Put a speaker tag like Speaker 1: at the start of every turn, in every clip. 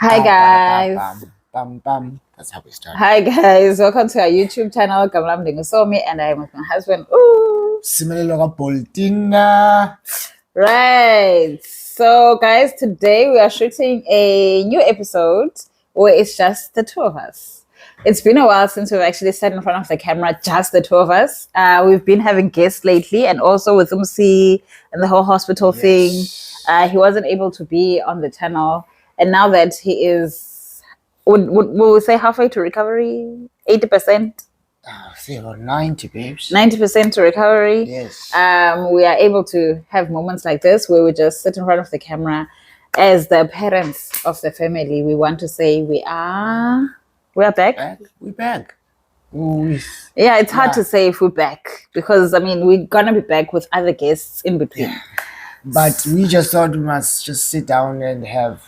Speaker 1: Hi guys.
Speaker 2: That's how we start.
Speaker 1: Hi guys. Welcome to our YouTube channel. I'm Somi and I'm with my husband. Ooh. Right. So guys, today we are shooting a new episode where it's just the two of us. It's been a while since we've actually sat in front of the camera, just the two of us. We've been having guests lately, and also with Umsi and the whole hospital thing. He wasn't able to be on the channel. And now that he is, would we say halfway to recovery? 80%?
Speaker 2: Say about 90, babes.
Speaker 1: 90% to recovery.
Speaker 2: Yes.
Speaker 1: We are able to have moments like this where we just sit in front of the camera as the parents of the family. We want to say we are back.
Speaker 2: We're back.
Speaker 1: Yeah, it's hard to say if we're back because, I mean, we're going to be back with other guests in between.
Speaker 2: Yeah. But we just thought we must just sit down and have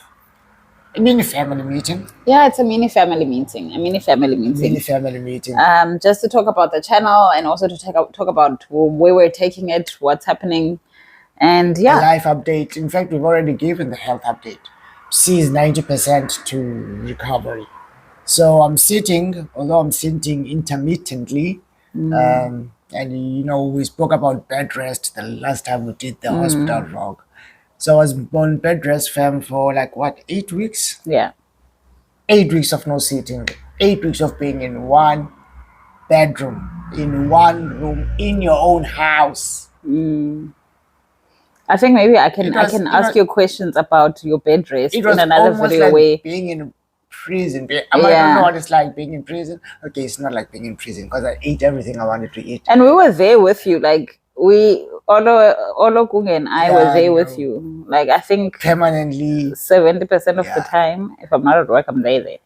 Speaker 2: a mini family meeting.
Speaker 1: Yeah, it's a mini family meeting. Just to talk about the channel and also to talk about where we're taking it, what's happening, and
Speaker 2: A life update. In fact, we've already given the health update. C is 90% to recovery. So I'm sitting intermittently. And we spoke about bed rest the last time we did the hospital vlog. So I was on bed rest, fam, for 8 weeks?
Speaker 1: Yeah.
Speaker 2: 8 weeks of no sitting. 8 weeks of being in one bedroom, in one room, in your own house.
Speaker 1: I think maybe I can ask you questions about your bed rest in another video way.
Speaker 2: Being in prison. I don't know what it's like being in prison. Okay, it's not like being in prison because I ate everything I wanted to eat.
Speaker 1: And we were there with you. Olo Kung and I were there with you. I think
Speaker 2: permanently
Speaker 1: 70% of the time, if I'm not at work, I'm there.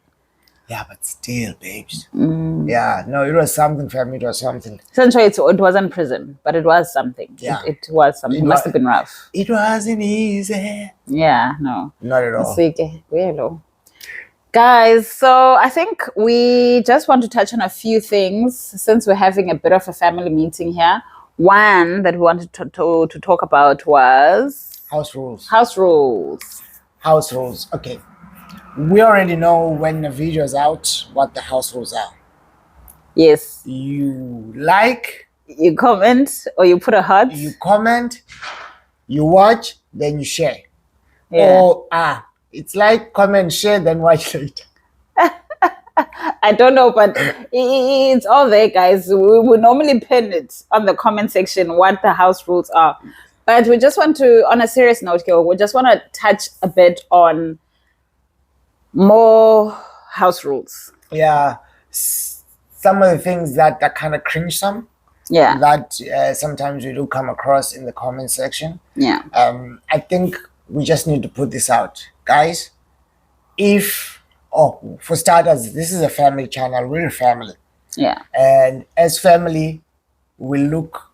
Speaker 2: Yeah, but still, babes. Yeah, no, it was something, family. It was something.
Speaker 1: Essentially, it wasn't prison, but it was something.
Speaker 2: Yeah.
Speaker 1: It was something. It must have been rough.
Speaker 2: It wasn't easy.
Speaker 1: Yeah, no.
Speaker 2: Not at all.
Speaker 1: Guys, so I think we just want to touch on a few things since we're having a bit of a family meeting here. One that we wanted to talk about was
Speaker 2: house rules. Okay. We already know when the video is out what the house rules are.
Speaker 1: Yes.
Speaker 2: You like,
Speaker 1: you comment, or you put a heart.
Speaker 2: You comment, you watch, then you share.
Speaker 1: Yeah.
Speaker 2: Or it's like, comment, share, then watch later.
Speaker 1: I don't know, but it's all there, guys. We would normally pin it on the comment section what the house rules are. But we just want to, on a serious note here, we just want to touch a bit on more house rules.
Speaker 2: Yeah. Some of the things that are kind of cringesome.
Speaker 1: Yeah.
Speaker 2: That sometimes we do come across in the comment section.
Speaker 1: Yeah.
Speaker 2: I think we just need to put this out. Guys, for starters, this is a family channel. We're a family.
Speaker 1: Yeah.
Speaker 2: And as family, we look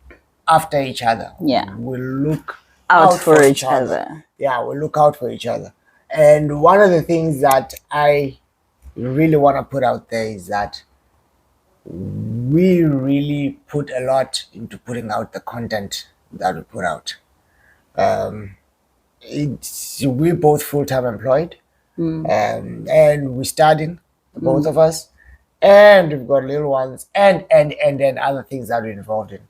Speaker 2: after each other.
Speaker 1: Yeah.
Speaker 2: We look
Speaker 1: out for each other.
Speaker 2: Yeah, we look out for each other. And one of the things that I really want to put out there is that we really put a lot into putting out the content that we put out. We're both full-time employed. And we're studying, both of us, and we've got little ones, and then other things that we're involved in.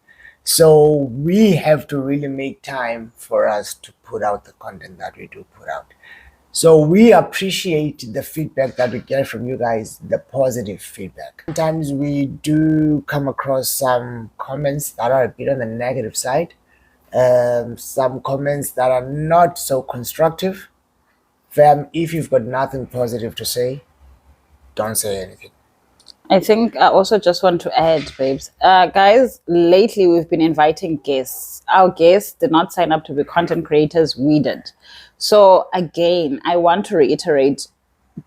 Speaker 2: So we have to really make time for us to put out the content that we do put out. So we appreciate the feedback that we get from you guys, the positive feedback. Sometimes we do come across some comments that are a bit on the negative side, some comments that are not so constructive. Fam, if you've got nothing positive to say, don't say anything.
Speaker 1: I think I also just want to add, babes. Guys, lately we've been inviting guests. Our guests did not sign up to be content creators. We did. So again, I want to reiterate,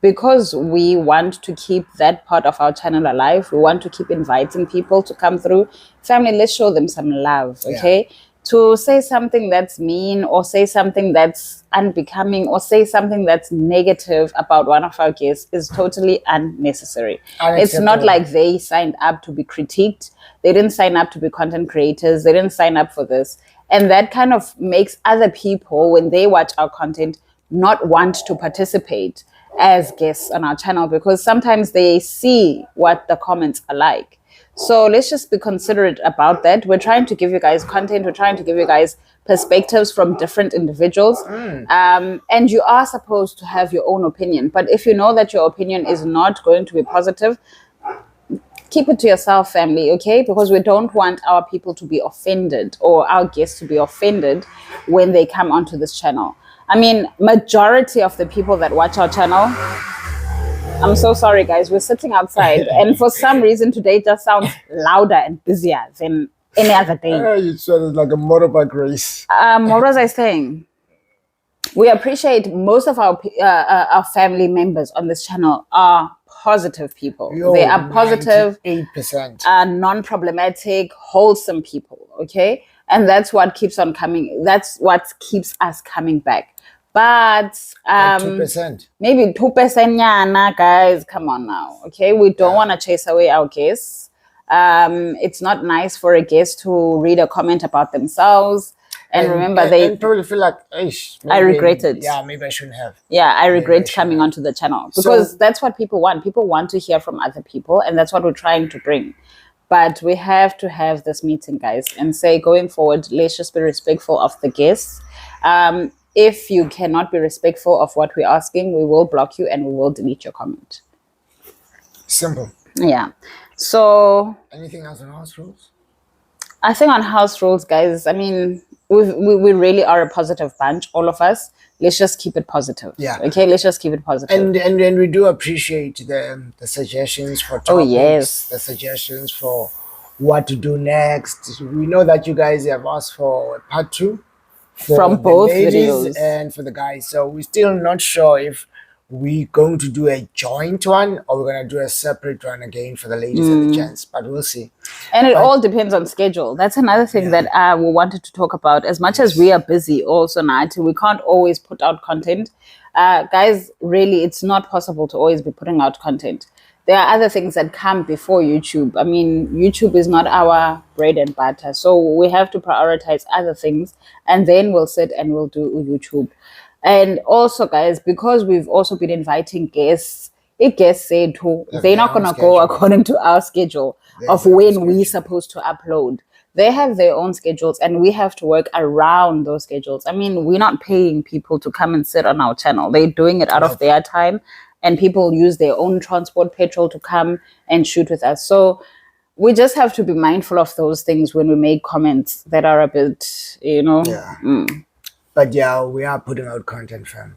Speaker 1: because we want to keep that part of our channel alive, we want to keep inviting people to come through. Family, let's show them some love, okay? Yeah. To say something that's mean or say something that's unbecoming or say something that's negative about one of our guests is totally unnecessary. It's not like they signed up to be critiqued. They didn't sign up to be content creators. They didn't sign up for this. And that kind of makes other people, when they watch our content, not want to participate as guests on our channel because sometimes they see what the comments are like. So let's just be considerate about that. We're trying to give you guys content. We're trying to give you guys perspectives from different individuals. And you are supposed to have your own opinion. But if you know that your opinion is not going to be positive, keep it to yourself, family, okay? Because we don't want our people to be offended or our guests to be offended when they come onto this channel. I mean, majority of the people that watch our channel, I'm so sorry, guys. We're sitting outside, and for some reason today it just sounds louder and busier than any other day.
Speaker 2: You sounded like a motorbike race.
Speaker 1: What was I saying? We appreciate most of our family members on this channel are positive people. They are positive,
Speaker 2: 8%,
Speaker 1: non-problematic, wholesome people. Okay, and that's what keeps on coming. That's what keeps us coming back. But
Speaker 2: 2%.
Speaker 1: maybe 2%, guys. Come on now. Okay, we don't want to chase away our guests. It's not nice for a guest to read a comment about themselves. And remember, they
Speaker 2: probably feel like,
Speaker 1: I regret it.
Speaker 2: Yeah, maybe I shouldn't have.
Speaker 1: Yeah, I regret coming onto the channel because that's what people want. People want to hear from other people, and that's what we're trying to bring. But we have to have this meeting, guys, and say going forward, let's just be respectful of the guests. If you cannot be respectful of what we're asking, we will block you and we will delete your comment.
Speaker 2: Simple.
Speaker 1: Yeah. So
Speaker 2: anything else on house rules?
Speaker 1: I think on house rules, guys, I mean, we really are a positive bunch, all of us. Let's just keep it positive.
Speaker 2: Yeah.
Speaker 1: Okay, let's just keep it positive.
Speaker 2: And we do appreciate the suggestions for topics,
Speaker 1: yes.
Speaker 2: The suggestions for what to do next. We know that you guys have asked for part 2
Speaker 1: from both videos
Speaker 2: and for the guys. So we're still not sure if we're going to do a joint one or we're going to do a separate one again for the ladies and the gents, but we'll see.
Speaker 1: And it all depends on schedule. That's another thing that we wanted to talk about. As much as we are busy also now, we can't always put out content. Guys, really, it's not possible to always be putting out content. There are other things that come before YouTube. I mean, YouTube is not our bread and butter. So we have to prioritize other things and then we'll sit and we'll do YouTube. And also, guys, because we've also been inviting guests, if guests said they're not going to go according to our schedule of when we're supposed to upload. They have their own schedules and we have to work around those schedules. I mean, we're not paying people to come and sit on our channel. They're doing it out of their time, and people use their own transport petrol to come and shoot with us. So we just have to be mindful of those things when we make comments that are a bit,
Speaker 2: But yeah, we are putting out content, fam.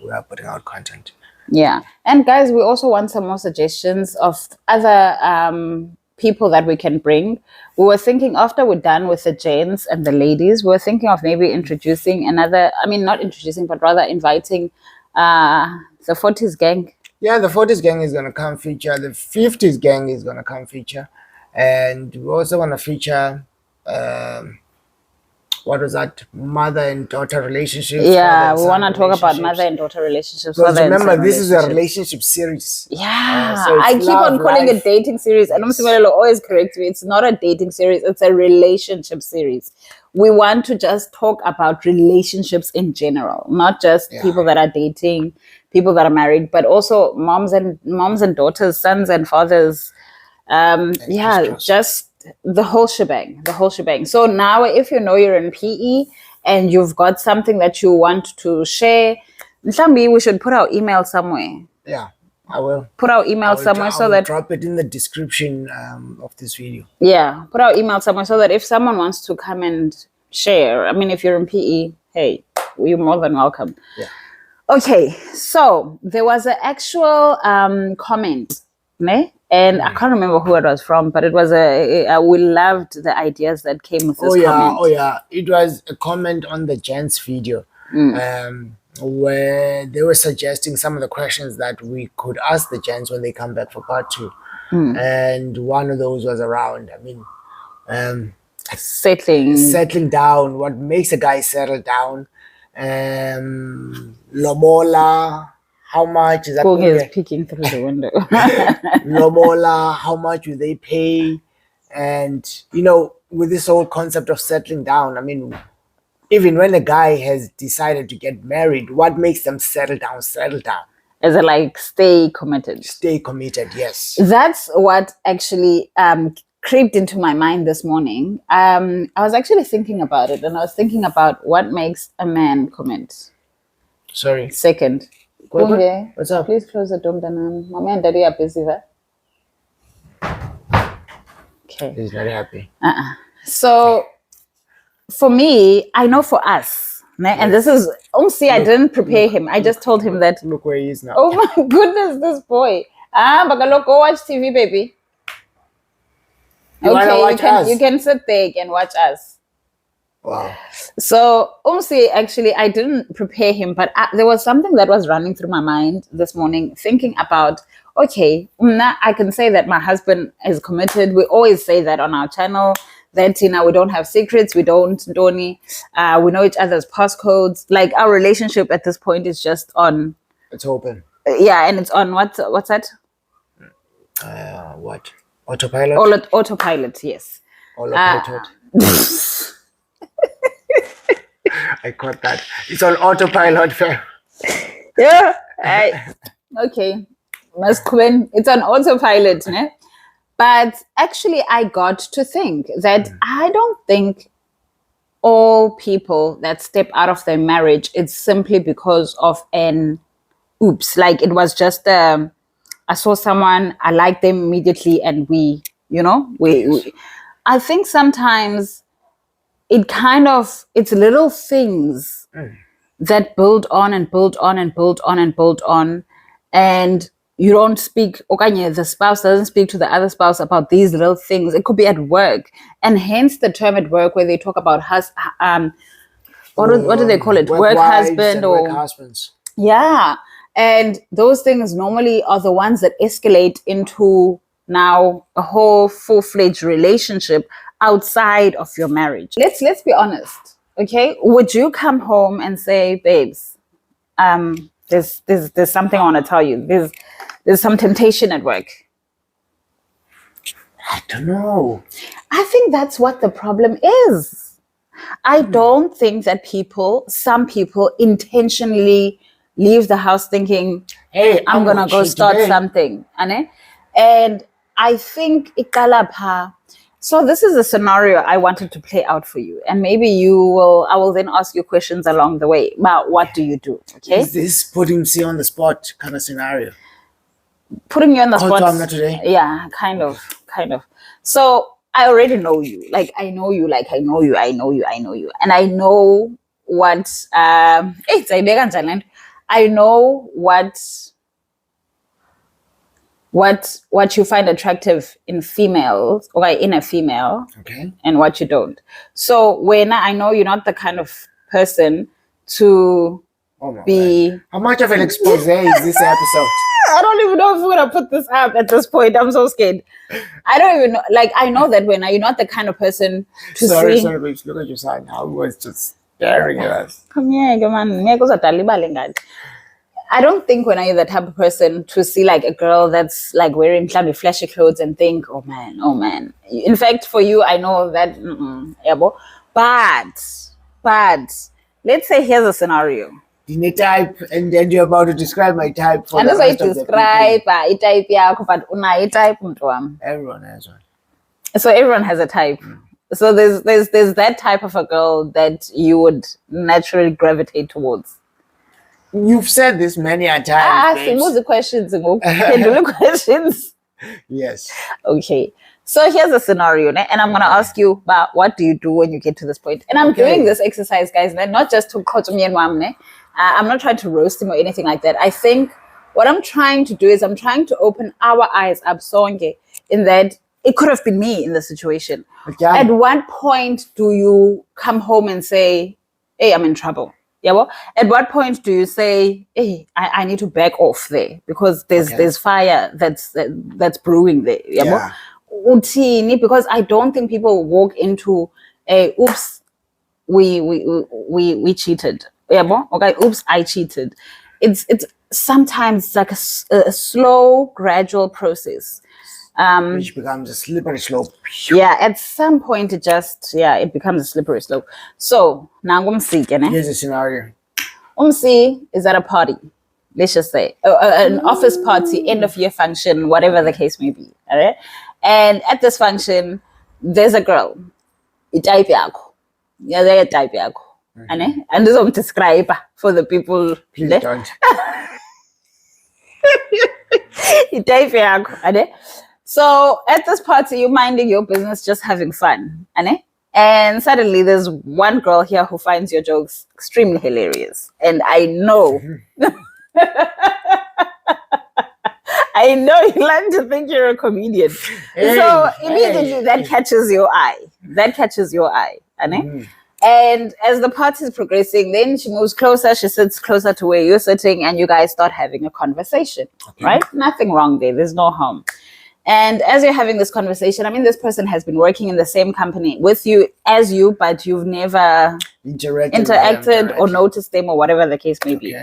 Speaker 2: We are putting out content.
Speaker 1: Yeah. And guys, we also want some more suggestions of other people that we can bring. We were thinking after we're done with the gents and the ladies, we're thinking of maybe introducing another, I mean, not introducing, but rather inviting the 40s gang.
Speaker 2: Yeah, the 40s gang is going to come feature. The 50s gang is going to come feature. And we also want to feature... what was that? Mother and daughter relationships.
Speaker 1: Yeah, we want to talk about mother and daughter relationships.
Speaker 2: Because remember, this is a relationship series.
Speaker 1: Yeah, so I keep on calling it dating series. And Umsimelelo always corrects me. It's not a dating series. It's a relationship series. We want to just talk about relationships in general, not just people that are dating, people that are married, but also moms and daughters, sons and fathers. Just the whole shebang. So now if you know you're in PE and you've got something that you want to share, Mhlambi, we should put our email somewhere.
Speaker 2: Yeah, I will.
Speaker 1: Put our email somewhere so that...
Speaker 2: drop it in the description of this video.
Speaker 1: Yeah, put our email somewhere so that if someone wants to come and share, I mean, if you're in PE, hey, you're more than welcome.
Speaker 2: Yeah.
Speaker 1: Okay, so there was an actual comment, ne? And I can't remember who it was from, but it was we loved the ideas that came with this comment.
Speaker 2: Oh yeah, it was a comment on the gents video, where they were suggesting some of the questions that we could ask the gents when they come back for part 2. And one of those was around, settling down. What makes a guy settle down? Lomola. How much is that?
Speaker 1: Who is peeking through the window?
Speaker 2: Lomola, how much will they pay? And, with this whole concept of settling down, I mean, even when a guy has decided to get married, what makes them settle down? Settle down.
Speaker 1: Is it like stay committed?
Speaker 2: Stay committed, yes.
Speaker 1: That's what actually creeped into my mind this morning. I was actually thinking about it, and I was thinking about what makes a man commit.
Speaker 2: Sorry.
Speaker 1: Second.
Speaker 2: What? What's up?
Speaker 1: Please close the door, Danan. Mommy and daddy are busy, right? Okay.
Speaker 2: He's very happy.
Speaker 1: So, for me, I know for us, and this is, I didn't prepare him. I just told him that.
Speaker 2: Look where he is now.
Speaker 1: Oh my goodness, this boy. Bagalo, go watch TV, baby. You can sit there and watch us.
Speaker 2: Wow.
Speaker 1: So, actually, I didn't prepare him, but there was something that was running through my mind this morning, thinking about, okay, I can say that my husband is committed. We always say that on our channel, that, we don't have secrets, we don't, we know each other's passcodes. Like, our relationship at this point is just on...
Speaker 2: It's open.
Speaker 1: Yeah, and it's on, what's that?
Speaker 2: What? Autopilot?
Speaker 1: Autopilot, yes.
Speaker 2: Autopilot. I caught that. It's on autopilot, fam.
Speaker 1: Yeah. Okay. It's on autopilot, ne? But actually, I got to think that I don't think all people that step out of their marriage, it's simply because of an oops. Like, it was just, I saw someone, I liked them immediately, and we I think sometimes it's little things that build on and build on and build on and build on, and you don't speak, the spouse doesn't speak to the other spouse about these little things. It could be at work, and hence the term at work where they talk about what do they call it? Work husband or
Speaker 2: work husbands.
Speaker 1: Yeah. And those things normally are the ones that escalate into now a whole full-fledged relationship outside of your marriage. Let's be honest, okay? Would you come home and say, babes, there's something I want to tell you. There's some temptation at work.
Speaker 2: I don't know.
Speaker 1: I think that's what the problem is. I don't think that some people intentionally leave the house thinking,
Speaker 2: hey,
Speaker 1: I'm going to go start something. And I think ikalapha. So this is a scenario I wanted to play out for you. And maybe I will then ask you questions along the way about what do you do, okay?
Speaker 2: Is this putting me on the spot kind of scenario?
Speaker 1: Putting you on the spot.
Speaker 2: I'm not today?
Speaker 1: Yeah, kind of. So I already know you. Like, I know you. And I know what, I know what you find attractive in females or in a female,
Speaker 2: okay,
Speaker 1: and what you don't. So when I know you're not the kind of person to be...
Speaker 2: God. How much of an expose is this episode?
Speaker 1: I don't even know if we're gonna put this up at this point. I'm so scared. I don't even know. Like, I know that when you're not the kind of person to
Speaker 2: sorry, babes, look at your side. I was just staring at us.
Speaker 1: Come here, man. I don't think when you're the type of person to see like a girl that's like wearing flashy clothes and think, oh man. In fact, for you, I know that, but let's say here's a scenario.
Speaker 2: The type, and then you're about to describe my type.
Speaker 1: For and that's why you describe a type, but type.
Speaker 2: Everyone has one.
Speaker 1: So everyone has a type. So there's that type of a girl that you would naturally gravitate towards.
Speaker 2: You've said this many a time.
Speaker 1: The questions. Questions.
Speaker 2: Yes.
Speaker 1: Okay. So here's a scenario, and I'm going to ask you about what do you do when you get to this point. And I'm doing this exercise, guys, not just to coach me and mom. I'm not trying to roast him or anything like that. I think what I'm trying to do is I'm trying to open our eyes up, Songe, in that it could have been me in the situation. Okay. At what point do you come home and say, hey, I'm in trouble? Yeah, well, at what point do you say, hey, I need to back off there because there's fire that's brewing there? Yeah. Because I don't think people walk into oops, we cheated. Yeah, okay, oops, I cheated. It's sometimes like a slow, gradual process.
Speaker 2: Which becomes a slippery slope.
Speaker 1: Yeah, at some point it becomes a slippery slope. So now
Speaker 2: Here's a scenario.
Speaker 1: Umsi is at a party, let's just say an office party, end of year function, whatever the case may be. All right, and at this function, there's a girl. Itype yakho. Yeah, they type yakho. And this is describe for the people.
Speaker 2: Please don't.
Speaker 1: Itype yakho. So at this party, you're minding your business, just having fun. And suddenly there's one girl here who finds your jokes extremely hilarious. And I know, I know you like to think you're a comedian. So immediately that catches your eye. And as the party is progressing, then she moves closer, she sits closer to where you're sitting, and you guys start having a conversation, right? Nothing wrong there. There's no harm. And as you're having this conversation, I mean, this person has been working in the same company with you as you, but you've never interacted or noticed them or whatever the case may be.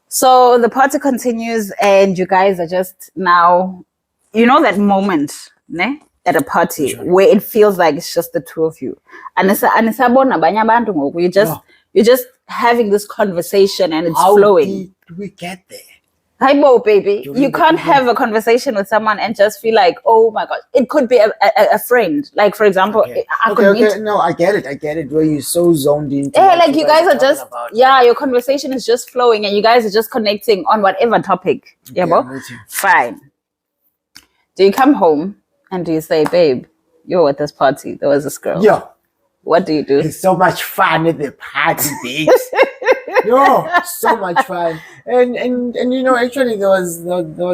Speaker 1: So the party continues and you guys are just now, you know, that moment at a party where it feels like it's just the two of you. And you're just having this conversation and it's flowing.
Speaker 2: How did we get there?
Speaker 1: Hi, Bo, baby. You can't have a conversation with someone and just feel like, oh my God, it could be a friend. Like, for example, I could meet.
Speaker 2: No, I get it. Where you're so zoned into.
Speaker 1: Yeah, like you guys are just, your conversation is just flowing and you guys are just connecting on whatever topic. Yeah, Bo? Fine. Do you come home and do you say, babe, you're at this party, there was this girl.
Speaker 2: Yeah.
Speaker 1: What do you do?
Speaker 2: It's so much fun at the party, babes. Yo, so much fun. And you know, actually there was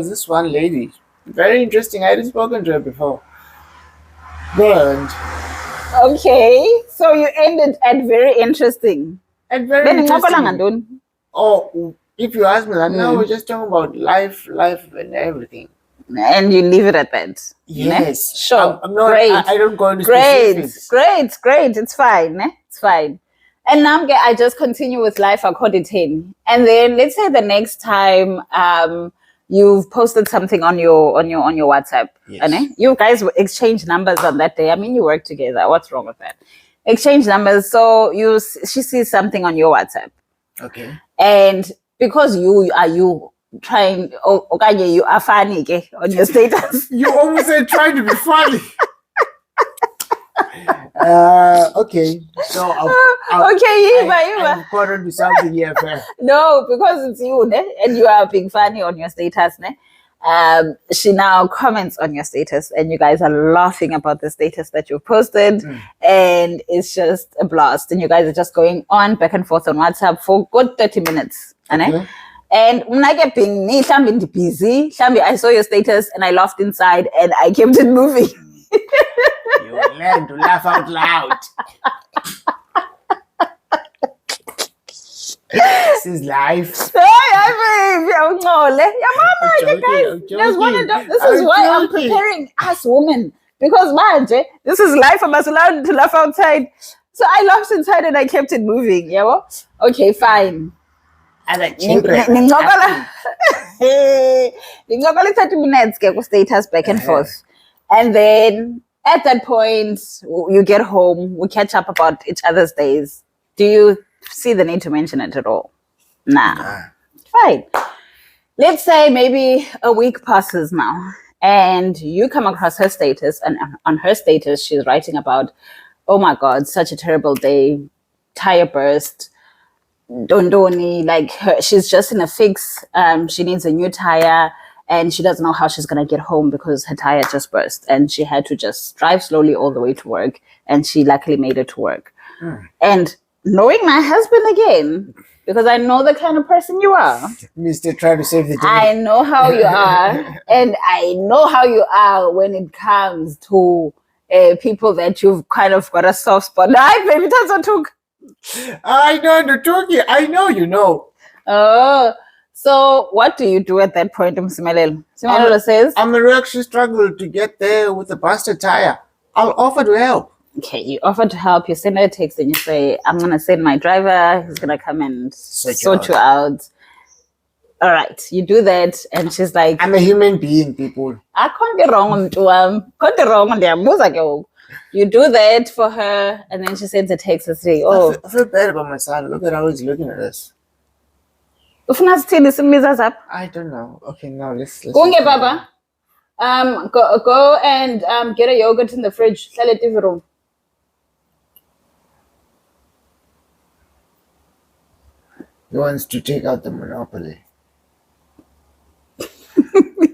Speaker 2: this one lady. Very interesting. I hadn't spoken to her before. And
Speaker 1: okay. So you ended at very interesting.
Speaker 2: And very interesting. Oh, if you ask me that, no, we're just talking about life and everything.
Speaker 1: And you leave it at that.
Speaker 2: Yes.
Speaker 1: Sure.
Speaker 2: I'm not,
Speaker 1: great.
Speaker 2: I don't go into
Speaker 1: specifics. Great. It's fine. It's fine. And now I just continue with life according to him. And then let's say the next time you've posted something on your WhatsApp.
Speaker 2: Yes.
Speaker 1: You guys exchange numbers on that day. I mean, you work together. What's wrong with that? Exchange numbers. So she sees something on your WhatsApp.
Speaker 2: Okay.
Speaker 1: And because you trying, you are funny on your status.
Speaker 2: You almost said trying to be funny. Okay. So
Speaker 1: I've
Speaker 2: got to do something here first.
Speaker 1: No, because it's you, and you are being funny on your status, she now comments on your status and you guys are laughing about the status that you've posted and it's just a blast and you guys are just going on back and forth on WhatsApp for good 30 minutes. Okay. And when I get being me, busy, I saw your status and I laughed inside and I kept it moving.
Speaker 2: You learn to laugh out loud. This is life.
Speaker 1: This is why I'm preparing us women. Because this is life. I must learn to laugh outside. So I laughed inside and I kept it moving. Yeah, well? Okay, fine.
Speaker 2: As a children.
Speaker 1: 30 minutes get status back and forth. And then at that point, you get home, we catch up about each other's days. Do you see the need to mention it at all? Nah. Fine. Let's say maybe a week passes now and you come across her status and on her status, she's writing about, oh my God, such a terrible day, tire burst, dondoni, like she's just in a fix. She needs a new tire. And she doesn't know how she's going to get home because her tire just burst. And she had to just drive slowly all the way to work. And she luckily made it to work. And knowing my husband again, because I know the kind of person you are.
Speaker 2: Mr. Try to save the day.
Speaker 1: I know how you are. And I know how you are when it comes to people that you've kind of got a soft spot. Hi, baby, that's what took.
Speaker 2: I know the Turkey. I know you know.
Speaker 1: Oh. So what do you do at that point, Msimelelo? Simelelo says,
Speaker 2: I'm a actually struggle to get there with a busted tire. I'll offer to help.
Speaker 1: Okay, you offer to help. You send her a text and you say, I'm going to send my driver. He's going to come and sort you out. all right, you do that, and she's like,
Speaker 2: I'm a human being, people.
Speaker 1: I can't be wrong, can't be wrong on the you do that for her, and then she sends a text and say, oh,
Speaker 2: I feel bad about my son. Look at how he's looking at us.
Speaker 1: ufuna sithini simiza zapha?
Speaker 2: I don't know. Okay, now let's
Speaker 1: Kunge baba. Go and get a yogurt in the fridge. Hlale TV room.
Speaker 2: He wants to take out the monopoly.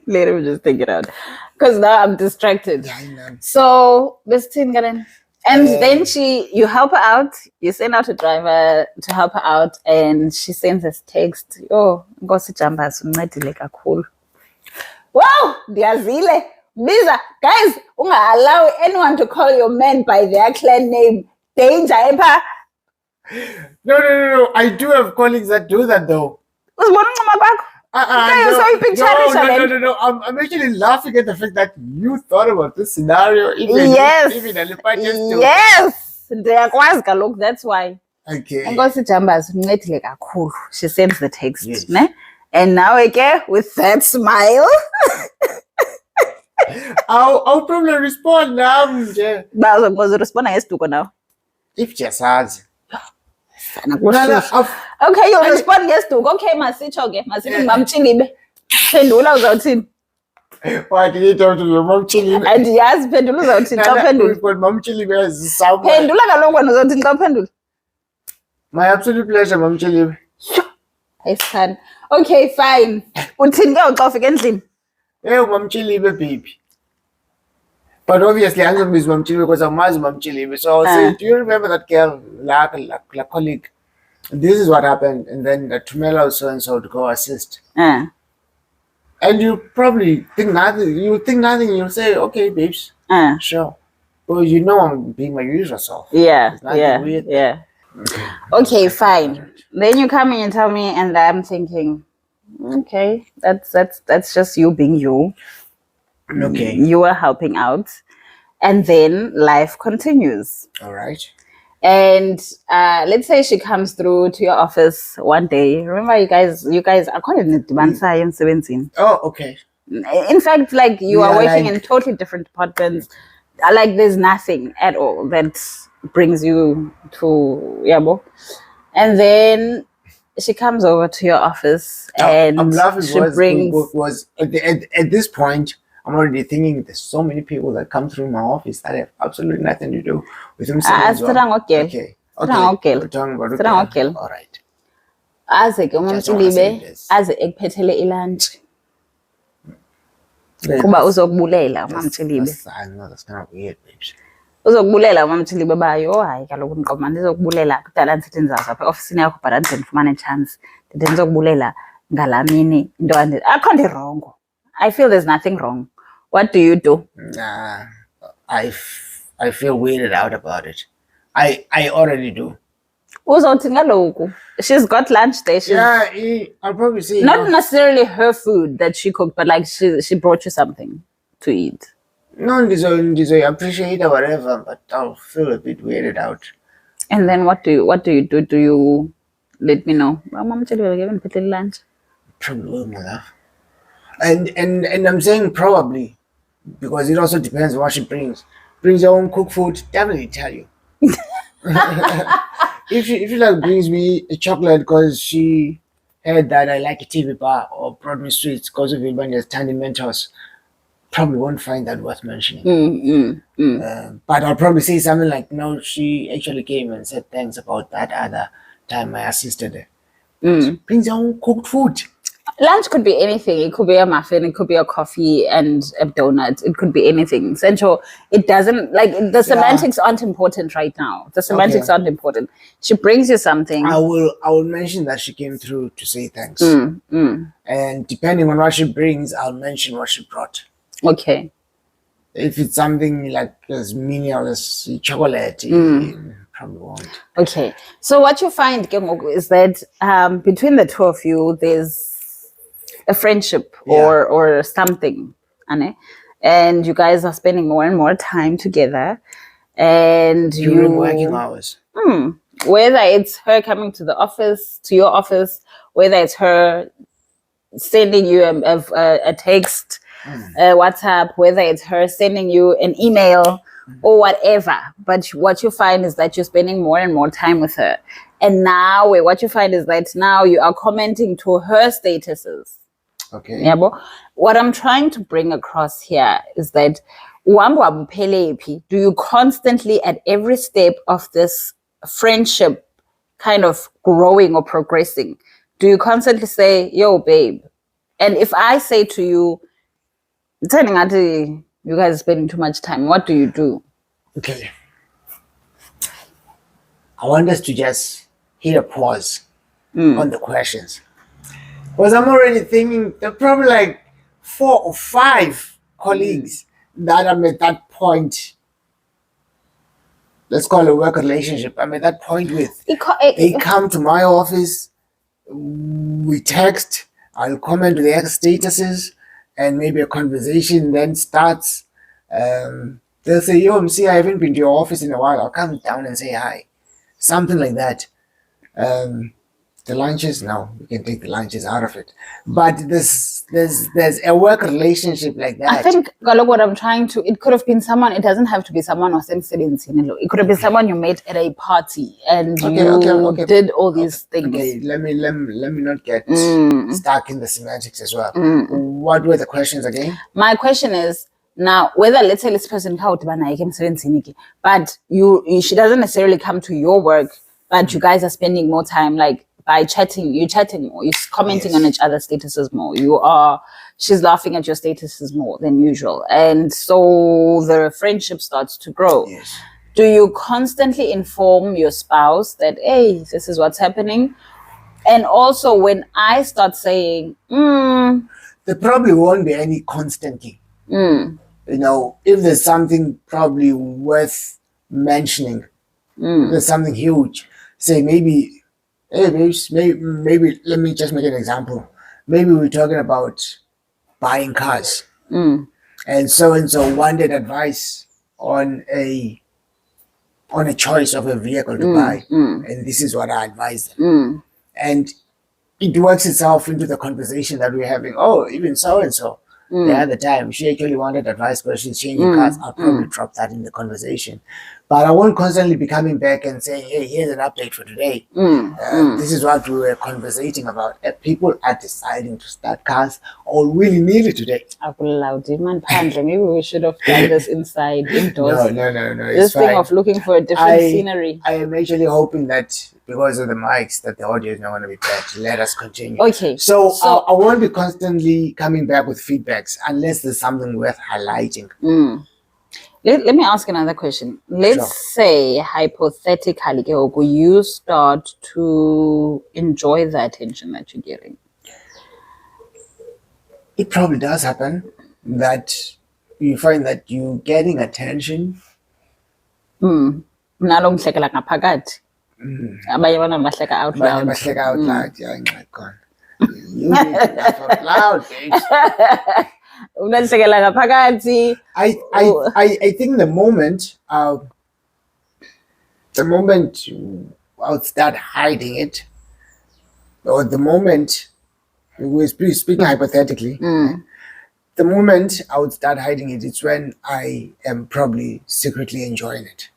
Speaker 1: Later we just take it out. Because now I'm distracted.
Speaker 2: Yeah, I know.
Speaker 1: So, and then you help her out, you send out a driver to help her out, and she sends us text. Oh, Nkosi Jambas, uncedile kakhulu. Wow, ndiyazile. Biza, guys, allow anyone to call your men by their clan name. Danger, epha.
Speaker 2: No. I do have colleagues that do that though.
Speaker 1: Uzibona uncoma kwakho?
Speaker 2: No. I'm actually laughing at the fact that you thought about this scenario.
Speaker 1: Yes.
Speaker 2: Yes.
Speaker 1: Ndiyakwazi kaloku, that's why.
Speaker 2: Okay.
Speaker 1: Nkosi Jambas, uncedile kakhulu. She sends the text,
Speaker 2: yes.
Speaker 1: Ne? And now again, with that smile.
Speaker 2: I'll probably respond now.
Speaker 1: But respond ngesiduko now.
Speaker 2: If just has.
Speaker 1: Okay, you'll respond ngesiduko. Okay, masitsho ke. Masithi mamtshilibe. Phendula uzawuthini?
Speaker 2: Why did you talk to your mom chilling?
Speaker 1: And yes, phendula uzawuthini xa uphendula.
Speaker 2: Mom chilling is somewhere.
Speaker 1: Phendula kaloku wena uzawuthini xa uphendula?
Speaker 2: My absolute pleasure, mom chilling.
Speaker 1: Ayisithanda. Okay, fine. Uthini ke xa ufika endlini?
Speaker 2: Hey, mom chilling, baby. But obviously, I'm going to mom chilling because I'm mom chilling. So I'll say, do you remember that girl, like colleague? This is what happened, and then Tumela so and so to go assist. And you probably think nothing. You think nothing. You say, okay, babes, sure. But you know I'm being my usual self.
Speaker 1: Yeah,
Speaker 2: weird.
Speaker 1: Yeah. Okay, fine. Then you come in and tell me, and I'm thinking, okay, that's just you being you.
Speaker 2: Okay.
Speaker 1: You are helping out, and then life continues.
Speaker 2: All right.
Speaker 1: And let's say she comes through to your office one day. Remember, you guys are calling it Dibansa 17.
Speaker 2: Oh, okay.
Speaker 1: In fact, like you are working in totally different departments. Like there's nothing at all that brings you to Yabo. And then she comes over to your office and
Speaker 2: I'm laughing
Speaker 1: she brings
Speaker 2: at this point. I'm already thinking there's so many people that come through my office that have absolutely nothing to do with themselves. Okay. We're talking about all right.
Speaker 1: Aze ke uMamtshilibe aze ekuphethele ilunch. Kuba uzokubulela uMamtshilibe.
Speaker 2: That's kind of weird, babes.
Speaker 1: Uzokubulela uMamtshilibe bayo hayi kaloku ndiqoma ndizokubulela kudala ndisithi ndizaza apha ofisini yakho but andifumane chance. Ndithi ndizokubulela ngalamini into akho ndirongo. I feel there's nothing wrong. What do you do?
Speaker 2: Nah, I feel weirded out about it. I already do.
Speaker 1: She's got lunch there.
Speaker 2: I'll probably say
Speaker 1: not necessarily her food that she cooked, but like she brought you something to eat.
Speaker 2: No, I appreciate or whatever, but I'll feel a bit weirded out.
Speaker 1: And then what do you do? Do you let me know? Mom, tell you given little lunch.
Speaker 2: Probably will, my love. And I'm saying probably because it also depends what she brings. Brings your own cooked food, definitely tell you. if she like brings me a chocolate because she heard that I like a TV bar or brought me sweets because of it when there's tiny Mentos, probably won't find that worth mentioning. But I'll probably say something like, no, she actually came and said thanks about that other time I assisted her. Brings your own cooked food.
Speaker 1: Lunch could be anything. It could be a muffin, it could be a coffee and a donut. It could be anything. Essential. It doesn't like the semantics aren't important right now. The semantics aren't important. She brings you something.
Speaker 2: I will mention that she came through to say thanks. And depending on what she brings, I'll mention what she brought.
Speaker 1: Okay.
Speaker 2: If it's something like as menial as chocolate, probably won't.
Speaker 1: Okay. So what you find, Kemoku, is that between the two of you, there's a friendship or something, and you guys are spending more and more time together, and
Speaker 2: during working hours.
Speaker 1: Whether it's her coming to your office, whether it's her sending you a text, WhatsApp, whether it's her sending you an email or whatever. But what you find is that you're spending more and more time with her. And now what you find is that now you are commenting to her statuses.
Speaker 2: Okay.
Speaker 1: Yeah, what I'm trying to bring across here is that do you constantly at every step of this friendship kind of growing or progressing, do you constantly say, yo, babe? And if I say to you, turning out you guys are spending too much time, what do you do?
Speaker 2: Okay. I want us to just hit a pause on the questions. Because I'm already thinking there are probably like 4 or 5 colleagues that I'm at that point. Let's call it a work relationship. I'm at that point with. They come to my office, we text, I'll comment to their statuses, and maybe a conversation then starts. They'll say, yo, MC, I haven't been to your office in a while. I'll come down and say hi. Something like that. The lunches, no, we can take the lunches out of it. But there's a work relationship like that.
Speaker 1: I think what I'm trying to, it could have been someone, it doesn't have to be someone who's in it could have been someone you met at a party and you did all these things.
Speaker 2: Okay, let me not get stuck in the semantics as well. What were the questions again?
Speaker 1: My question is, now, whether let's say this person but she doesn't necessarily come to your work, but you guys are spending more time like by chatting, you're chatting more, you're commenting on each other's statuses more, she's laughing at your statuses more than usual. And so the friendship starts to grow.
Speaker 2: Yes.
Speaker 1: Do you constantly inform your spouse that, hey, this is what's happening? And also when I start saying,
Speaker 2: there probably won't be any constantly. You know, if there's something probably worth mentioning, there's something huge, say maybe, hey, maybe let me just make an example. Maybe we're talking about buying cars, and so wanted advice on a choice of a vehicle to buy, and this is what I advise them, and it works itself into the conversation that we're having. Oh, even so and so. The other time, she actually wanted advice, but she's changing cars. I'll probably drop that in the conversation. But I won't constantly be coming back and saying, hey, here's an update for today. This is what we were conversating about. If people are deciding to start cars or willy-nilly today.
Speaker 1: Maybe we should have done this inside, indoors.
Speaker 2: No.
Speaker 1: This thing of looking for a different scenery.
Speaker 2: I am actually hoping that because of the mics that the audio is not going to be bad. Let us continue.
Speaker 1: Okay.
Speaker 2: So I won't be constantly coming back with feedbacks unless there's something worth highlighting.
Speaker 1: Let me ask another question. Let's say, hypothetically, you start to enjoy the attention that you're getting.
Speaker 2: It probably does happen that you find that you're getting attention.
Speaker 1: Abanye bahleka out loud.
Speaker 2: Bahleka out loud. Yeah, ngxakon. You laugh out loud, bitch. I think the moment I would start hiding it, or the moment we're speaking hypothetically, the moment I would start hiding it, it's when I am probably secretly enjoying it.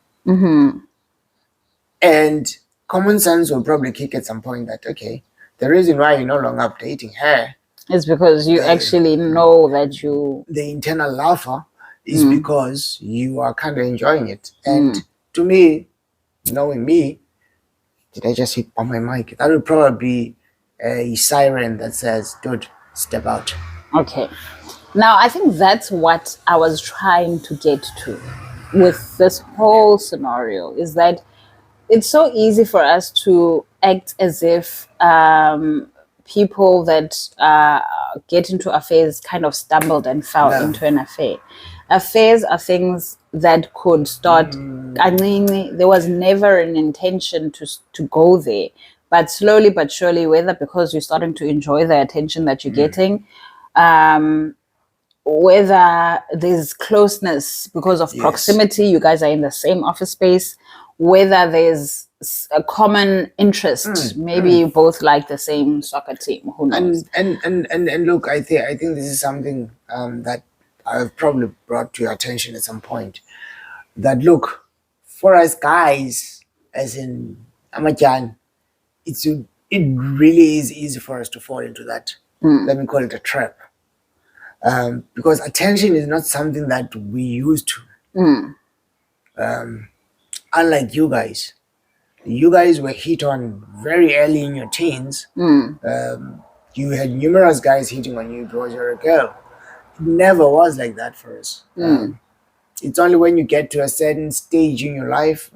Speaker 2: And common sense will probably kick at some point that, okay, the reason why you're no longer updating her
Speaker 1: is because you actually know that
Speaker 2: the internal laugher is because you are kind of enjoying it. And to me, knowing me, did I just hit on my mic? That would probably be a siren that says, dude, step out.
Speaker 1: Okay. Now, I think that's what I was trying to get to with this whole scenario, is that it's so easy for us to act as if people that get into affairs kind of stumbled and fell into an affair. Affairs are things that could start. I mean, there was never an intention to go there, but slowly but surely, whether because you're starting to enjoy the attention that you're getting, whether there's closeness because of proximity, you guys are in the same office space, whether there's a common interest. Maybe you both like the same soccer team. Who knows?
Speaker 2: And look, I think this is something that I've probably brought to your attention at some point. That look, for us guys, as in Amajan, it really is easy for us to fall into that. Let me call it a trap. Because attention is not something that we used to. Unlike you guys were hit on very early in your teens. You had numerous guys hitting on you because you're a girl. It never was like that for us. It's only when you get to a certain stage in your life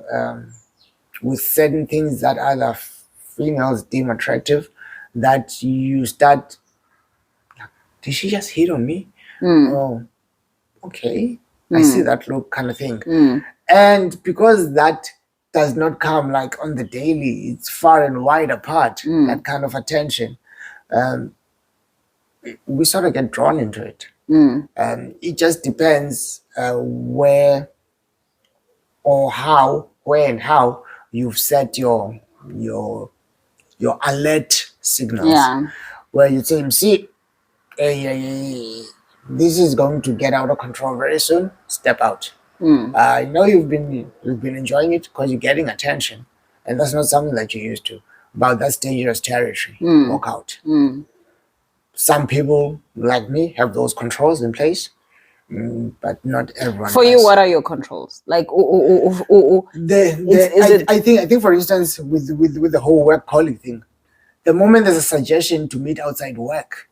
Speaker 2: with certain things that other females deem attractive that you start, did she just hit on me? Oh, okay. I see that look, kind of thing. And because that does not come like on the daily, it's far and wide apart, that kind of attention, we sort of get drawn into it. It just depends where and how you've set your alert signals.
Speaker 1: Yeah.
Speaker 2: Where you say, see, this is going to get out of control very soon. Step out. I know you've been enjoying it because you're getting attention, and that's not something that you're used to. But that's dangerous territory. Walk out. Some people like me have those controls in place, but not everyone.
Speaker 1: For you, what are your controls? Like,
Speaker 2: I think, for instance, with the whole work colleague thing, the moment there's a suggestion to meet outside work,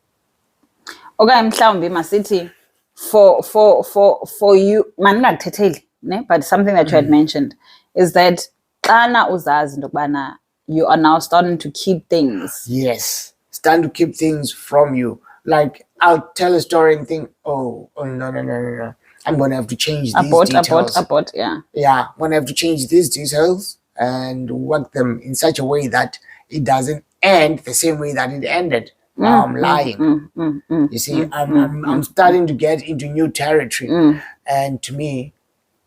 Speaker 1: okay, mhlawumbi masithi for you mandingakuthetheli ne, but something that you had mentioned is that xana uzazi into yokubana you are now starting to keep things.
Speaker 2: Yes, starting to keep things from you. Like, I'll tell a story and think, oh no, I'm going to have to change these details.
Speaker 1: Abort, yeah.
Speaker 2: Yeah, I'm going to have to change these details and work them in such a way that it doesn't end the same way that it ended. I'm lying. You see, I'm starting to get into new territory. And to me,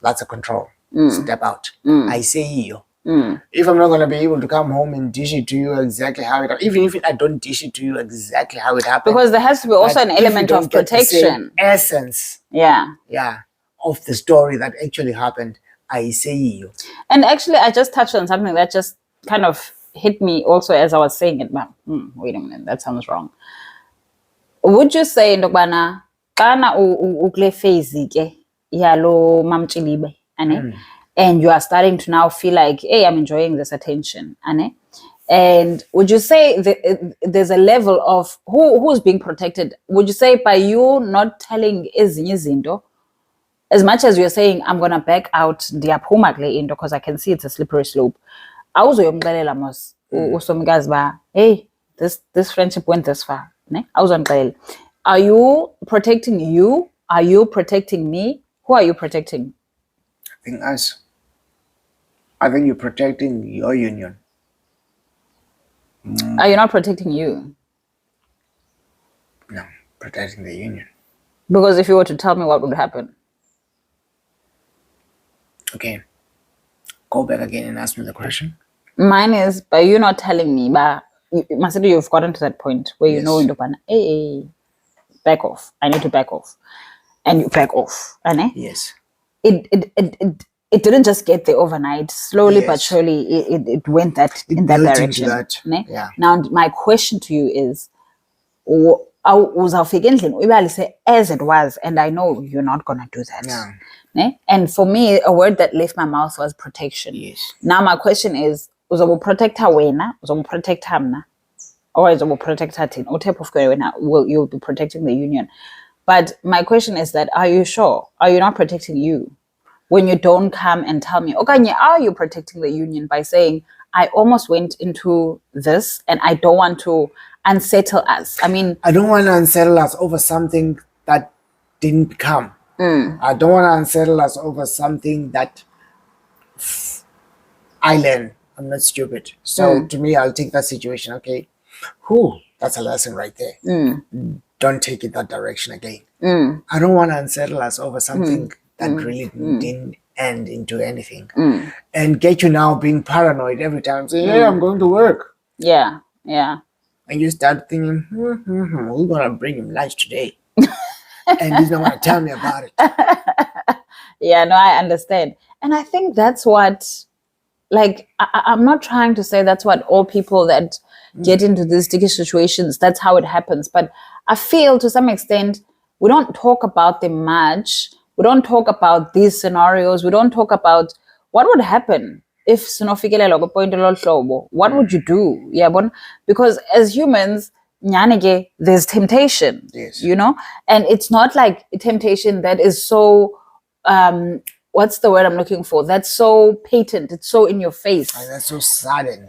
Speaker 2: that's a control. Step out. I say you. If I'm not going to be able to come home and dish it to you exactly how it happened, even if I don't dish it to you exactly how it happened.
Speaker 1: Because there has to be also an element of protection.
Speaker 2: Essence.
Speaker 1: Yeah.
Speaker 2: Of the story that actually happened, I say you.
Speaker 1: And actually, I just touched on something that just kind of hit me also as I was saying it. Wait a minute, that sounds wrong. Would you say into yokubana xana ukule phase ke yalo mamtshilibe ane, and you are starting to now feel like, hey, I'm enjoying this attention ane, and would you say there's a level of who's being protected? Would you say by you not telling ezinye izinto, as much as you're saying I'm gonna back out ndiyaphuma kule into because I can see it's a slippery slope, awuzoyomxelela mos usomikazi ba, hey, this friendship went this far ne, awuzondixelela. Are you protecting you? Are you protecting me? Who are you protecting?
Speaker 2: I think us. I think you're protecting your union.
Speaker 1: Are you not protecting you?
Speaker 2: No, protecting the union.
Speaker 1: Because if you were to tell me, what would happen?
Speaker 2: Okay, go back again and ask me the question.
Speaker 1: Mine is, by you not telling me, but you've gotten to that point where you know, hey, back off. I need to back off, and you back off, and
Speaker 2: yes,
Speaker 1: it didn't just get there overnight. Slowly but surely, it went in that direction.
Speaker 2: Yeah.
Speaker 1: Now, my question to you is, as it was, and I know you're not gonna do that.
Speaker 2: Yeah.
Speaker 1: And for me, a word that left my mouth was protection.
Speaker 2: Yes.
Speaker 1: Now my question is, uzobo protect her wena, uzobo protect her mna, or uzobo protect her tin? What type of wena will you be protecting the union? But my question is that, are you sure? Are you not protecting you? When you don't come and tell me, okay, are you protecting the union by saying, I almost went into this and I don't want to unsettle us? I mean,
Speaker 2: I don't want to unsettle us over something that didn't become. I don't want to unsettle us over something that I learn. I'm not stupid. So to me, I'll take that situation. Okay, that's a lesson right there. Don't take it that direction again. I don't want to unsettle us over something that really didn't end into anything and get you now being paranoid every time saying, hey, I'm going to work.
Speaker 1: Yeah.
Speaker 2: And you start thinking, we're going to bring him lunch today. And he's not going to tell me about it.
Speaker 1: Yeah, no, I understand. And I think that's what, like, I'm not trying to say that's what all people that get into these sticky situations, that's how it happens. But I feel to some extent, we don't talk about them much. We don't talk about these scenarios. We don't talk about what would happen if sinofikelelo kwipoint elo hlobo. What would you do? Yeah, because as humans, nyanike, there's temptation.
Speaker 2: Yes.
Speaker 1: You know, and it's not like a temptation that is so what's the word I'm looking for? That's so patent. It's so in your face.
Speaker 2: And that's so sudden.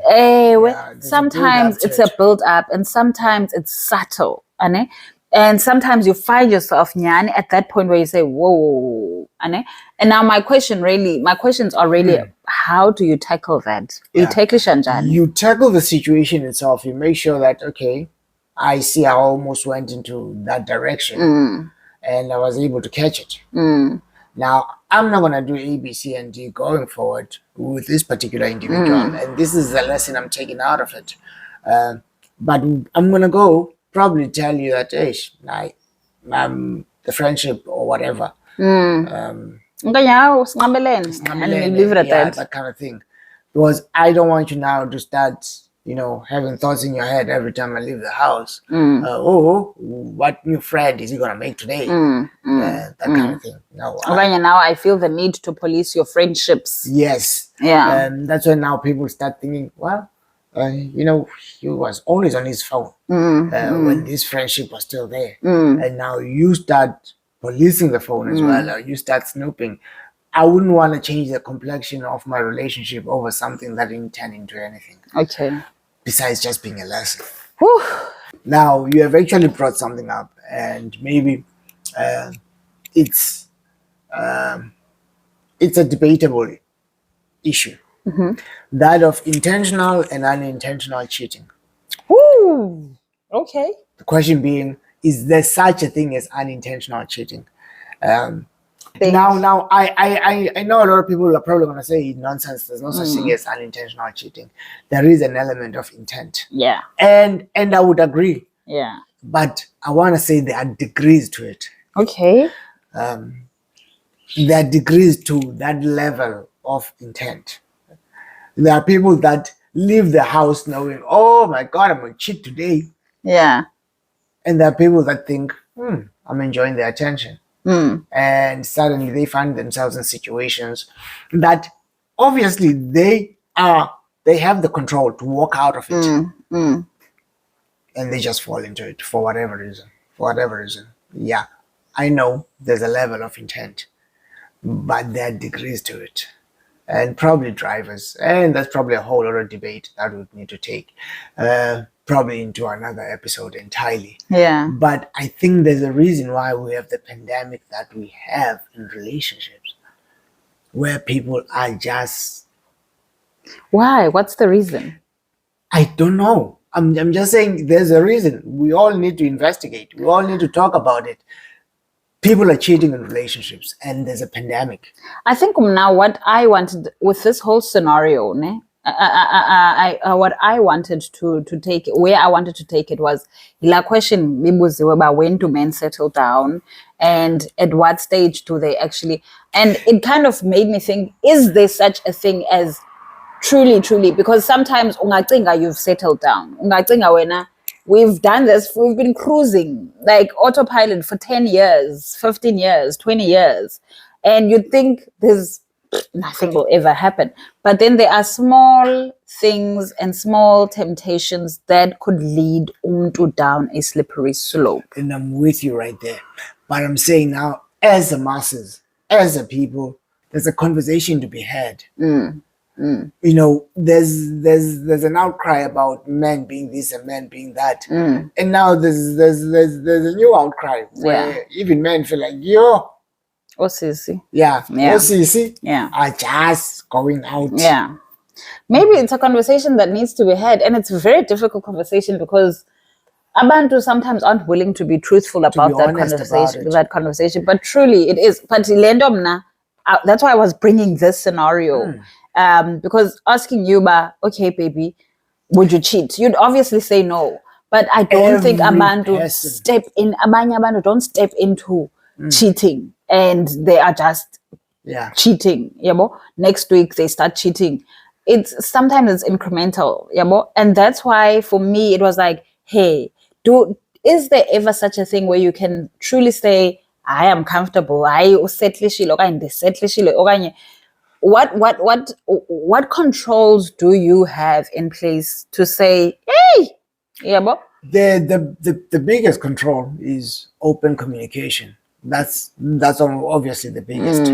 Speaker 1: Sometimes it's a build up and sometimes it's subtle. Ane? And sometimes you find yourself nyani at that point where you say, whoa. Ane? And now my questions are really, how do you tackle that?
Speaker 2: Yeah.
Speaker 1: You
Speaker 2: tackle the situation itself. You make sure that, okay, I see I almost went into that direction and I was able to catch it. Now, I'm not going to do A, B, C, and D going forward with this particular individual. And this is the lesson I'm taking out of it. But I'm going to probably tell you that, the friendship or whatever.
Speaker 1: And leave it at that.
Speaker 2: That kind of thing. Because I don't want you now to start, having thoughts in your head every time I leave the house. What new friend is he going to make today? That kind of thing. No,
Speaker 1: now I feel the need to police your friendships.
Speaker 2: Yes.
Speaker 1: Yeah.
Speaker 2: That's when now people start thinking, well, he was always on his phone when this friendship was still there. And now you start policing the phone as well, or you start snooping. I wouldn't want to change the complexion of my relationship over something that didn't turn into anything.
Speaker 1: Okay.
Speaker 2: Besides just being a lesson.
Speaker 1: Whew.
Speaker 2: Now, you have actually brought something up, and maybe it's a debatable issue. That of intentional and unintentional cheating.
Speaker 1: Ooh. Okay.
Speaker 2: The question being, is there such a thing as unintentional cheating? Now, I know a lot of people are probably going to say nonsense. There's no such thing as unintentional cheating. There is an element of intent.
Speaker 1: Yeah.
Speaker 2: And I would agree.
Speaker 1: Yeah.
Speaker 2: But I want to say there are degrees to it.
Speaker 1: Okay.
Speaker 2: There are degrees to that level of intent. There are people that leave the house knowing, oh my God, I'm going to cheat today.
Speaker 1: Yeah.
Speaker 2: And there are people that think, I'm enjoying the attention. And suddenly they find themselves in situations that obviously they have the control to walk out of it. And they just fall into it for whatever reason. Yeah, I know there's a level of intent, but there are degrees to it. And probably drivers, and that's probably a whole other debate that we need to take probably into another episode entirely.
Speaker 1: Yeah.
Speaker 2: But I think there's a reason why we have the pandemic that we have in relationships, where people are just...
Speaker 1: Why? What's the reason?
Speaker 2: I don't know. I'm just saying there's a reason. We all need to investigate. We all need to talk about it. People are cheating in relationships, and there's a pandemic.
Speaker 1: I think now what I wanted with this whole scenario, what I wanted to take, where I wanted to take it was the question about when do men settle down and at what stage do they actually, and it kind of made me think, is there such a thing as truly, because sometimes you've settled down. We've done this, we've been cruising like autopilot for 10 years, 15 years, 20 years. And you'd think there's nothing will ever happen. But then there are small things and small temptations that could lead Umtu down a slippery slope.
Speaker 2: And I'm with you right there. But I'm saying now, as the masses, as the people, there's a conversation to be had. There's an outcry about men being this and men being that, and now there's a new outcry where even men feel like
Speaker 1: OCC
Speaker 2: are just going out.
Speaker 1: Yeah, maybe it's a conversation that needs to be had, and it's a very difficult conversation because abantu sometimes aren't willing to be truthful about that conversation. But truly, it is. But that's why I was bringing this scenario. Because asking you, okay, baby, would you cheat? You'd obviously say no. But I don't think
Speaker 2: Every
Speaker 1: abantu
Speaker 2: person.
Speaker 1: step in, abanye abantu don't step into cheating and they are just
Speaker 2: Yeah.
Speaker 1: cheating. Yabo. Next week they start cheating. It's sometimes it's incremental. Yabo. And that's why for me it was like, hey, is there ever such a thing where you can truly say, I am comfortable, I usetlishile okanye ndisetlishile okanye what controls do you have in place to say, hey, yabo?
Speaker 2: The biggest control is open communication. That's obviously the biggest.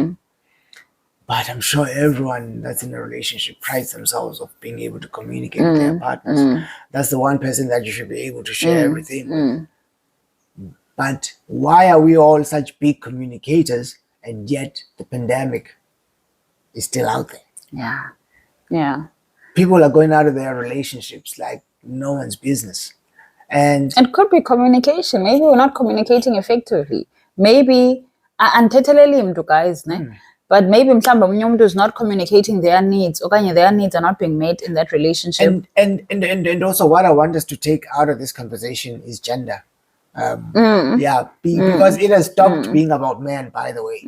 Speaker 2: But I'm sure everyone that's in a relationship prides themselves of being able to communicate with their partners. That's the one person that you should be able to share everything with. But why are we all such big communicators and yet the pandemic is still out there?
Speaker 1: Yeah.
Speaker 2: People are going out of their relationships like no one's business. And
Speaker 1: it could be communication. Maybe we're not communicating effectively. Maybe antitheleli mntu guys, ne? But maybe mhlawumbe omunye umuntu is not communicating their needs okanye their needs are not being met in that relationship.
Speaker 2: And also what I want us to take out of this conversation is gender. Because it has stopped being about men, by the way.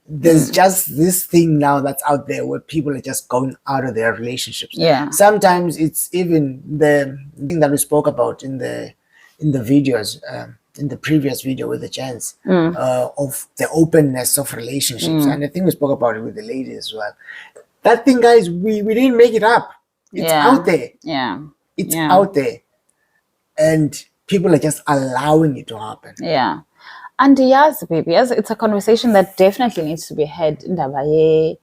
Speaker 2: There's just this thing now that's out there where people are just going out of their relationships.
Speaker 1: Yeah.
Speaker 2: Sometimes it's even the thing that we spoke about in the videos, in the previous video with the gents, of the openness of relationships. And I think we spoke about it with the ladies as well. That thing, guys, we didn't make it up. It's out there.
Speaker 1: Yeah.
Speaker 2: It's out there. And people are just allowing it to happen.
Speaker 1: Yeah. And yes, baby, yes, it's a conversation that definitely needs to be had. Indaba ye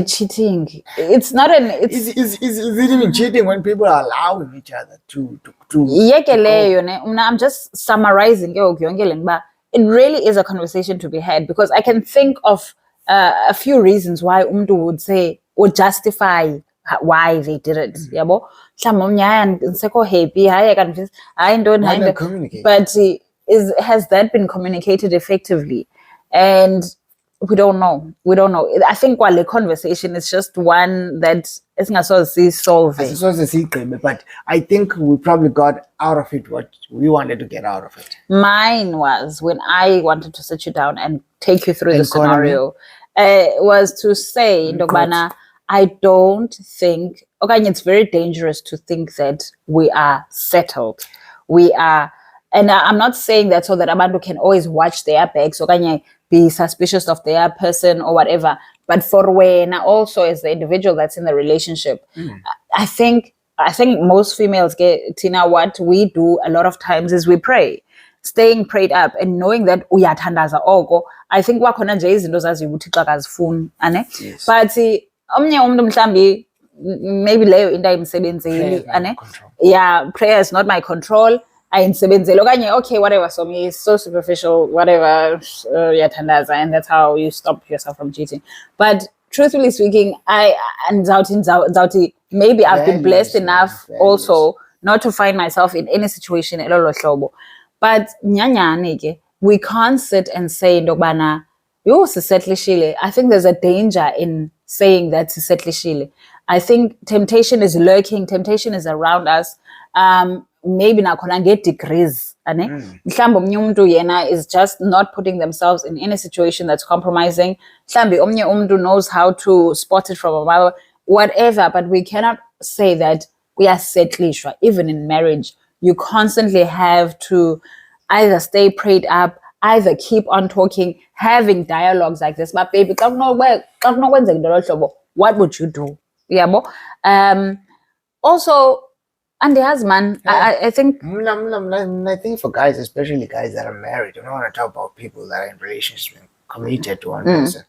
Speaker 1: cheating. It's not an.
Speaker 2: Is it even cheating when people are allowing each other to
Speaker 1: I'm just summarizing it really is a conversation to be had, because I can think of a few reasons why umntu would say or justify why they did it. Yabo,
Speaker 2: Why not communicate?
Speaker 1: But has that been communicated effectively? And we don't know. I think while the conversation is just one that is not so solving.
Speaker 2: But I think we probably got out of it what we wanted to get out of it.
Speaker 1: Mine was when I wanted to sit you down and take you through the scenario, was to say, Ndobana, I don't think, okay, it's very dangerous to think that we are settled. We are, and I'm not saying that so that abantu can always watch their backs or be suspicious of their person or whatever. But for when also as the individual that's in the relationship, I think most females get, Tina, what we do a lot of times is we pray. Staying prayed up and knowing that uyathandaza oko. I think wakhona nje izinto zazi uThixo akazifuni, ane? But omnye umuntu mhlambi maybe leyo into ayimsebenzeli, ane? Yeah, prayer is not my control. Ayimsebenzeli okanye okay, whatever, Somi, is so superficial, whatever, uyathandaza, and that's how you stop yourself from cheating. But truthfully speaking, maybe I've been blessed enough also not to find myself in any situation elolo hlobo. But nyanyane, we can't sit and say ndobana yo sisetlishile. I think there's a danger in saying that sisetlishile. I think temptation is lurking, temptation is around us. Maybe nakhona nge-degrees, ane? Mhlawumbe omnye umuntu yena is just not putting themselves in any situation that's compromising. Mhlawumbe omnye umuntu knows how to spot it from a mile, whatever, but we cannot say that we are setlishwa. Even in marriage, you constantly have to either stay prayed up, either keep on talking, having dialogues like this. But baby, what would you do? Yeah, also, and the husband, I think
Speaker 2: for guys, especially guys that are married, I don't want to talk about people that are in relationships and committed to one person.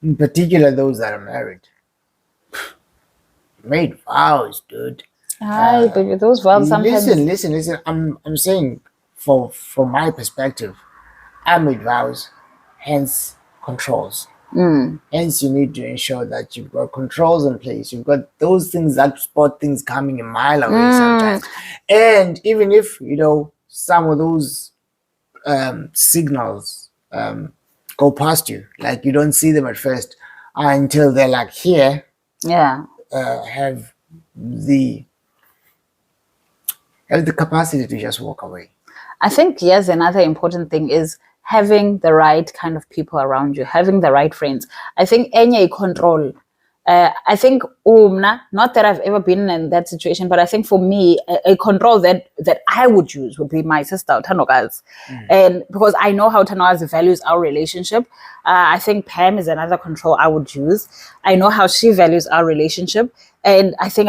Speaker 2: In particular, those that are married. Made vows, dude.
Speaker 1: Hi, baby, those vows sometimes.
Speaker 2: Listen. I'm saying, from my perspective, I made vows, hence controls. Hence, you need to ensure that you've got controls in place. You've got those things that spot things coming a mile away sometimes. And even if, some of those signals go past you. Like you don't see them at first until they're like here,
Speaker 1: Yeah.
Speaker 2: have the capacity to just walk away.
Speaker 1: I think, yes, another important thing is having the right kind of people around you, having the right friends. I think any control. I think not that I've ever been in that situation, but I think for me, a control that I would use would be my sister Tanoga's, and because I know how Tanoga's values our relationship, I think Pam is another control I would use. I know how she values our relationship, and I think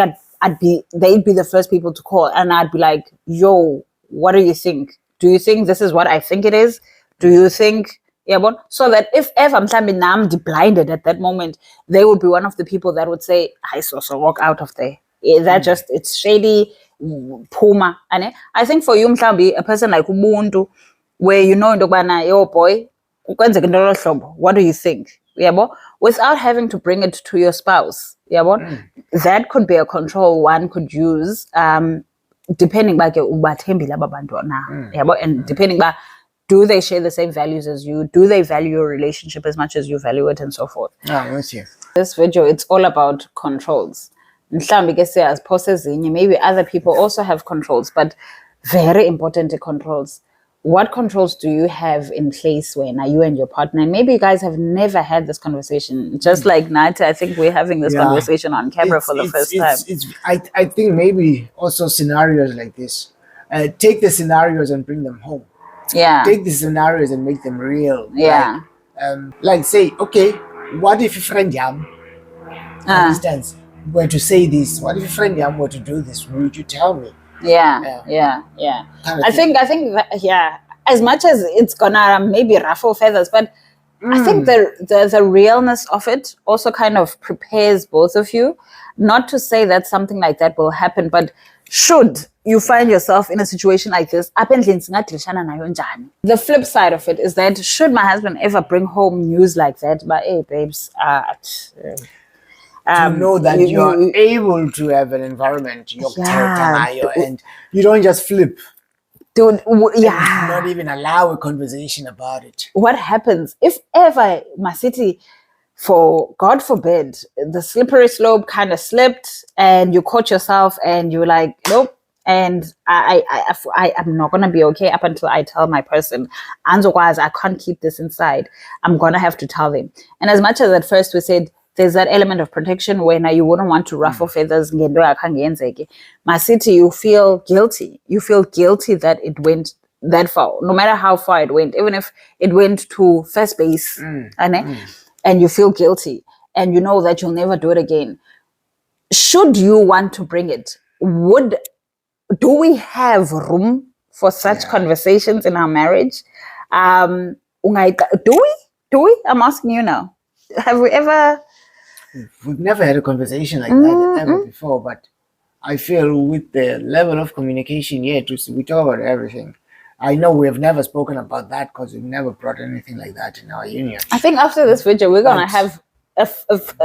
Speaker 1: they'd be the first people to call, and I'd be like, "Yo, what do you think? Do you think this is what I think it is? Do you think?" Yeah, but so that if ever I'm blinded at that moment, they would be one of the people that would say, "I so walk out of there." That just it's shady, puma. And I think for you, mhlambi, a person like Ubuntu, where you know into yokubana, yo boy, kwenzeka into lolu hlobo, what do you think? Yeah, without having to bring it to your spouse. Yeah, that could be a control one could use. Depending ba ke ubathembile aba bantu na, yabo, and depending ba, do they share the same values as you? Do they value your relationship as much as you value it, and so forth?
Speaker 2: Let's see.
Speaker 1: This video, it's all about controls. Mhlambi ke siyaziphosa ezinye, maybe other people also have controls, but very important controls. What controls do you have in place when are you and your partner? And maybe you guys have never had this conversation. Just like Nati, I think we're having this conversation on camera for the first time.
Speaker 2: I think maybe also scenarios like this. Take the scenarios and bring them home.
Speaker 1: Yeah.
Speaker 2: Take the scenarios and make them real.
Speaker 1: Yeah.
Speaker 2: Like say, okay, what if your friend Yam, for instance, were to say this? What if your friend Yam were to do this? Would you tell me?
Speaker 1: Yeah. I think that, yeah, as much as it's gonna maybe ruffle feathers, but I think the realness of it also kind of prepares both of you. Not to say that something like that will happen, but should you find yourself in a situation like this, the flip side of it is that should my husband ever bring home news like that, but hey babes,
Speaker 2: to know that you're able to have an environment, and you don't just flip.
Speaker 1: Dude, yeah.
Speaker 2: Not even allow a conversation about it.
Speaker 1: What happens if ever my city, for God forbid, the slippery slope kind of slipped and you caught yourself and you're like, nope. And I'm not going to be okay up until I tell my person. Otherwise, I can't keep this inside. I'm going to have to tell them. And as much as at first we said, there's that element of protection where now you wouldn't want to ruffle feathers. My city, you feel guilty. You feel guilty that it went that far, no matter how far it went, even if it went to first base, and you feel guilty and you know that you'll never do it again. Should you want to bring it? Do we have room for such conversations in our marriage? Do we? I'm asking you now. Have we ever?
Speaker 2: We've never had a conversation like that ever before, but I feel with the level of communication yet, we talk about everything. I know we have never spoken about that because we've never brought anything like that in our union.
Speaker 1: I think after this video, we're gonna have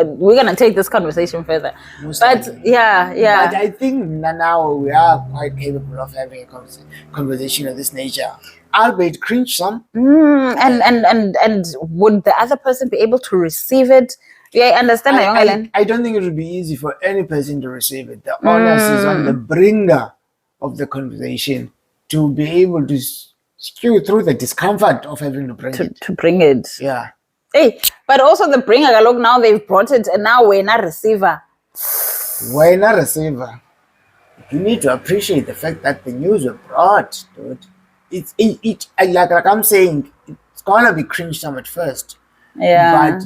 Speaker 1: we're gonna take this conversation further. But yeah.
Speaker 2: But I think now we are quite capable of having a conversation of this nature. Albeit cringe some.
Speaker 1: And would the other person be able to receive it? Yeah, I understand.
Speaker 2: I don't think it would be easy for any person to receive it. The onus is on the bringer of the conversation to be able to skew through the discomfort of having to bring it.
Speaker 1: To bring it.
Speaker 2: Yeah.
Speaker 1: Hey, but also the bringer, look, now they've brought it and now we're not receiver.
Speaker 2: We're not receiver. You need to appreciate the fact that the news were brought, dude. It like I'm saying, it's gonna be cringe some at first.
Speaker 1: Yeah.
Speaker 2: But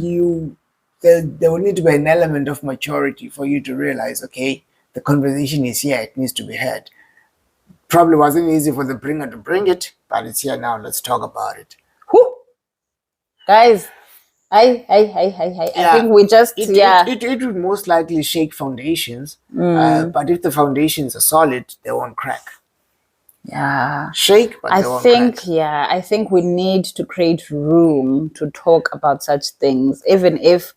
Speaker 2: there will need to be an element of maturity for you to realize, okay, the conversation is here, it needs to be had. Probably wasn't easy for the bringer to bring it, but it's here now. Let's talk about it.
Speaker 1: Whew. Guys, I think we just
Speaker 2: it would most likely shake foundations, but if the foundations are solid, they won't crack.
Speaker 1: Yeah,
Speaker 2: shake, but they won't crack.
Speaker 1: I think we need to create room to talk about such things, even if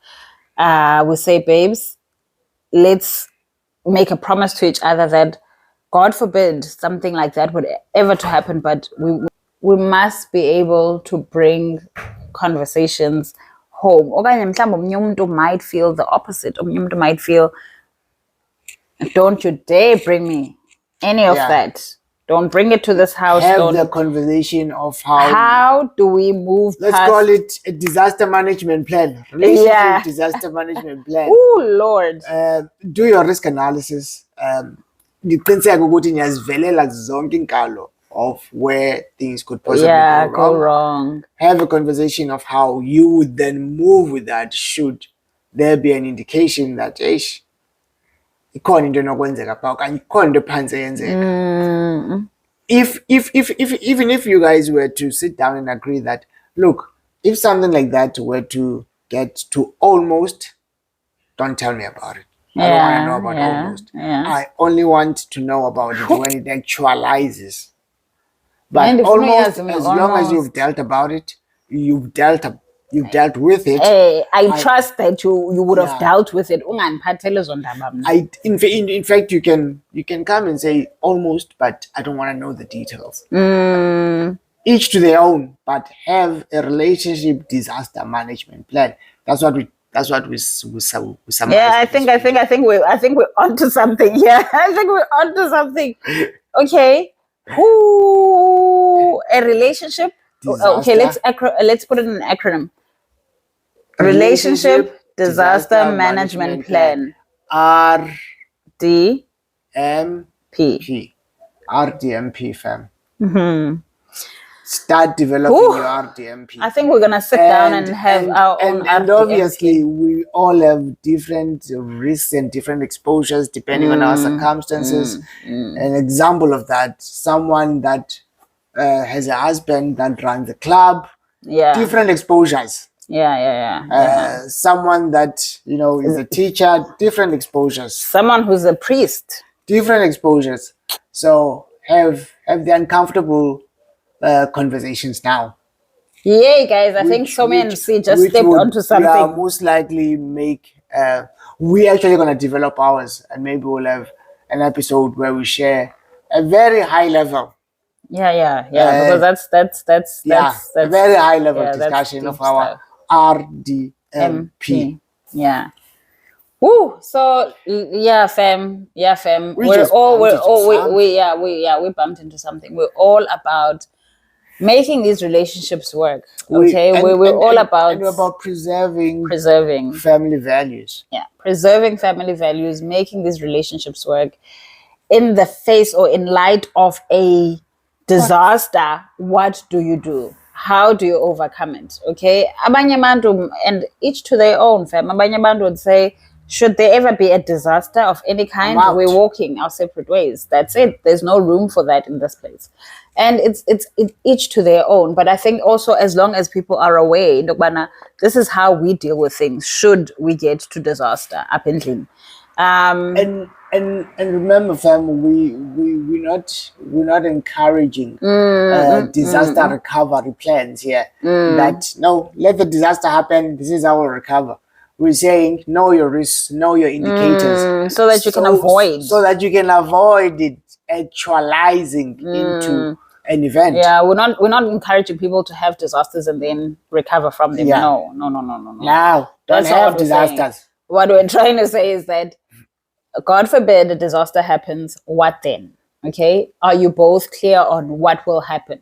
Speaker 1: we say, babes, let's make a promise to each other that God forbid something like that would ever to happen, but we must be able to bring conversations home. Okanye mhlawumbi omnye umuntu might feel the opposite. Omnye umuntu might feel, don't you dare bring me any of that. Don't bring it to this house.
Speaker 2: Have the conversation of
Speaker 1: how do we move
Speaker 2: let's
Speaker 1: past,
Speaker 2: call it a disaster management plan. Relationship disaster management plan.
Speaker 1: Oh Lord.
Speaker 2: Do your risk analysis. Ngiqiniseke ukuthi niyazivelela zonke inkalo of where things could possibly
Speaker 1: go wrong.
Speaker 2: Have a conversation of how you would then move with that should there be an indication that ikhona into enokwenzeka pha okanye ikhona into phansi eyenzeka. If even if you guys were to sit down and agree that, look, if something like that were to get to almost, don't tell me about it. I don't want to know about almost. I only want to know about it when it actualizes. But almost, as long as you've dealt about it, you've dealt with it.
Speaker 1: Hey, I trust that you would have dealt with it.
Speaker 2: In fact, you can come and say almost, but I don't want to know the details. Each to their own, but have a relationship disaster management plan. That's what we summarize.
Speaker 1: Yeah, I think we're onto something. Yeah, I think we're onto something. Okay. Ooh, a relationship. Disaster. Okay, let's put it in an acronym. Relationship disaster management plan. RDMP.
Speaker 2: RDMP, fam. Start developing your RDMP.
Speaker 1: I think we're gonna sit down and have our own RDMP.
Speaker 2: And obviously, we all have different risks and different exposures depending on our circumstances. An example of that: someone that has a husband that runs a club. Different exposures. Someone that is a teacher. Different exposures.
Speaker 1: Someone who's a priest.
Speaker 2: Different exposures. So have the uncomfortable conversations now.
Speaker 1: Yeah, guys, I think Somi and C just stepped onto something.
Speaker 2: Yeah, most likely make. We're actually gonna develop ours, and maybe we'll have an episode where we share a very high level.
Speaker 1: Because that's
Speaker 2: a very high level discussion of our RDMP.
Speaker 1: Yeah. Woo! So fam. We bumped into something. We're all about making these relationships work. Okay, we're all about
Speaker 2: preserving family values.
Speaker 1: Yeah, preserving family values, making these relationships work in the face or in light of a disaster. What do you do? How do you overcome it? Okay, abanye bantu, and each to their own, fam. Abanye bantu would say, should there ever be a disaster of any kind, we're walking our separate ways. That's it. There's no room for that in this place. And it's each to their own. But I think also, as long as people are aware, this is how we deal with things should we get to disaster up in Lynn.
Speaker 2: And remember, fam, we're not encouraging disaster recovery plans here. That no, let the disaster happen. This is how we'll recover. We're saying know your risks, know your indicators,
Speaker 1: so that you can
Speaker 2: avoid it actualizing into an event.
Speaker 1: Yeah, we're not encouraging people to have disasters and then recover from them.
Speaker 2: Yeah.
Speaker 1: No.
Speaker 2: No, don't have disasters.
Speaker 1: What we're trying to say is that, God forbid, a disaster happens. What then? Okay, are you both clear on what will happen?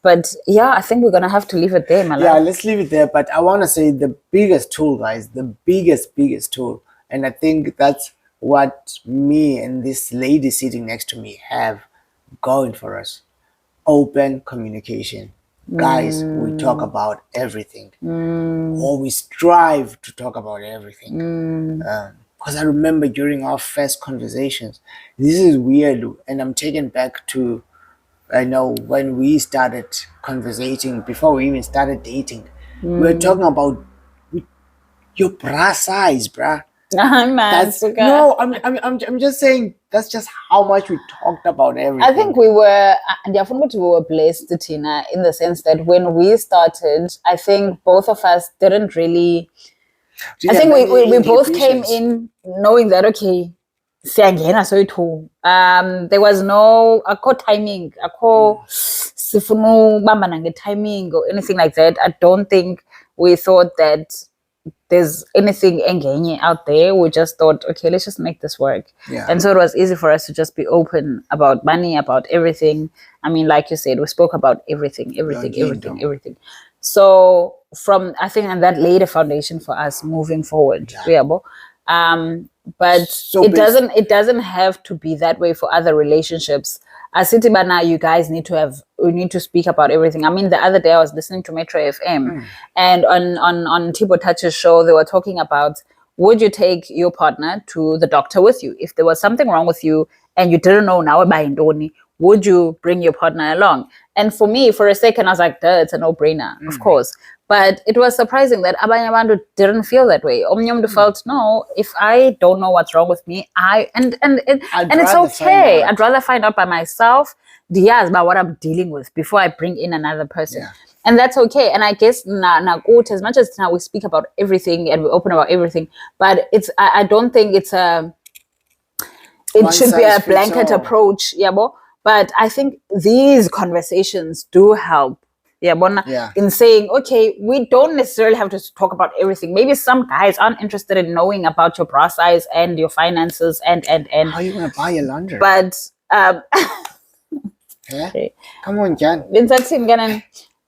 Speaker 1: But I think we're going to have to leave it there, my love.
Speaker 2: Yeah, let's leave it there. But I want to say the biggest tool, guys, the biggest tool. And I think that's what me and this lady sitting next to me have going for us. Open communication. Guys, we talk about everything. Or we strive to talk about everything. Because I remember during our first conversations, this is weird. And I'm taken back to, I know when we started conversating, before we even started dating, we were talking about your bra size, bruh. I'm just saying that's just how much we talked about everything.
Speaker 1: I think we were blessed, Tina, in the sense that when we started, I think both of us didn't really. I think we both came in knowing that there was no timing, sifuna ubambana nge-timing or anything like that. I don't think we thought that there's anything engenye out there. We just thought, okay, let's just make this work.
Speaker 2: Yeah.
Speaker 1: And so it was easy for us to just be open about money, about everything. I mean, like you said, we spoke about everything. So I think, and that laid a foundation for us moving forward. Yeah. But
Speaker 2: So
Speaker 1: it doesn't have to be that way for other relationships. As Citibana, you guys we need to speak about everything. I mean, the other day I was listening to Metro FM, and on Thibo Touch's show, they were talking about, would you take your partner to the doctor with you? If there was something wrong with you and you didn't know now by Indoni, would you bring your partner along? And for me, for a second, I was like, duh, it's a no-brainer, of course. But it was surprising that abanye abantu didn't feel that way. Omnyumdu felt, no, if I don't know what's wrong with me, and it's okay. I'd rather find out by myself, about what I'm dealing with before I bring in another person.
Speaker 2: Yeah.
Speaker 1: And that's okay. And I guess as much as now we speak about everything and we open about everything, but I don't think it should be a blanket approach, but I think these conversations do help. In saying, okay, we don't necessarily have to talk about everything. Maybe some guys aren't interested in knowing about your bra size and your finances and
Speaker 2: how are you gonna buy your laundry?
Speaker 1: But
Speaker 2: okay. Come on, Jan.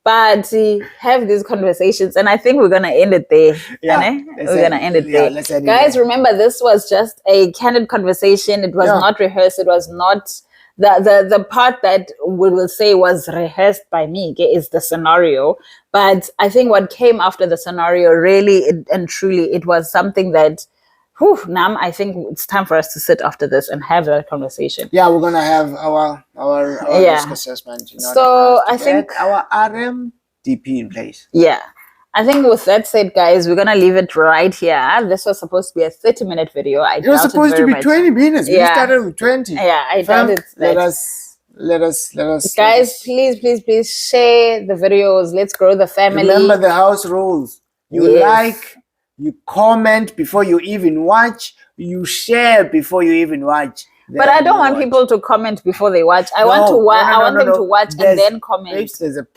Speaker 1: But have these conversations, and I think we're gonna end it there. We're gonna end it there.
Speaker 2: Let's end it
Speaker 1: guys,
Speaker 2: there.
Speaker 1: Remember, this was just a candid conversation. It was not rehearsed. It was not the part that we will say was rehearsed by me is the scenario. But I think what came after the scenario, really and truly, it was something that, Nam, I think it's time for us to sit after this and have that conversation.
Speaker 2: Yeah, we're gonna have our risk assessment.
Speaker 1: So I think
Speaker 2: our RMDP in place.
Speaker 1: Yeah. I think with that said, guys, we're gonna leave it right here. This was supposed to be a 30-minute video.
Speaker 2: It was supposed to be 20 minutes. We started with 20.
Speaker 1: Yeah, I doubt it's that.
Speaker 2: Let us.
Speaker 1: Guys, please share the videos. Let's grow the family.
Speaker 2: Remember the house rules. You like, you comment before you even watch, you share before you even watch.
Speaker 1: But I don't want people to comment before they watch. I want them to watch and then comment.
Speaker 2: There's a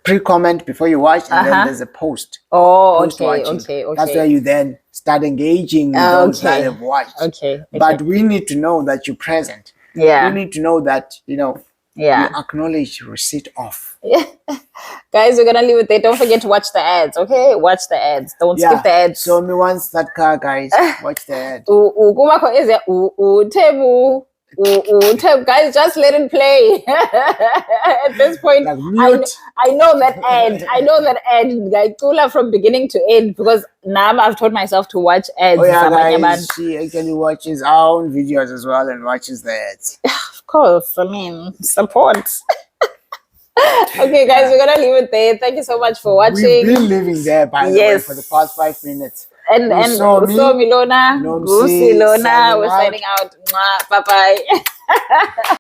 Speaker 2: pre-comment before you watch, and then there's a post.
Speaker 1: Okay.
Speaker 2: That's where you then start engaging with those that have watched.
Speaker 1: Okay.
Speaker 2: But we need to know that you're present.
Speaker 1: Yeah.
Speaker 2: We need to know that, you acknowledge receipt of.
Speaker 1: Yeah. Guys, we're gonna leave it there. Don't forget to watch the ads, okay? Watch the ads. Don't skip the ads.
Speaker 2: Somi wants that car, guys. Watch the ad.
Speaker 1: Guys, just let it play. At this point, I know that ad. Like Tula from beginning to end, because now I've told myself to watch ads.
Speaker 2: Guys, she actually watches our own videos as well and watches the ads.
Speaker 1: Of course, I mean, support. Okay, guys, we're gonna leave it there. Thank you so much for watching.
Speaker 2: We've been living there, by the way, for the past 5 minutes.
Speaker 1: And Somi Lona, we're signing out. Bye bye.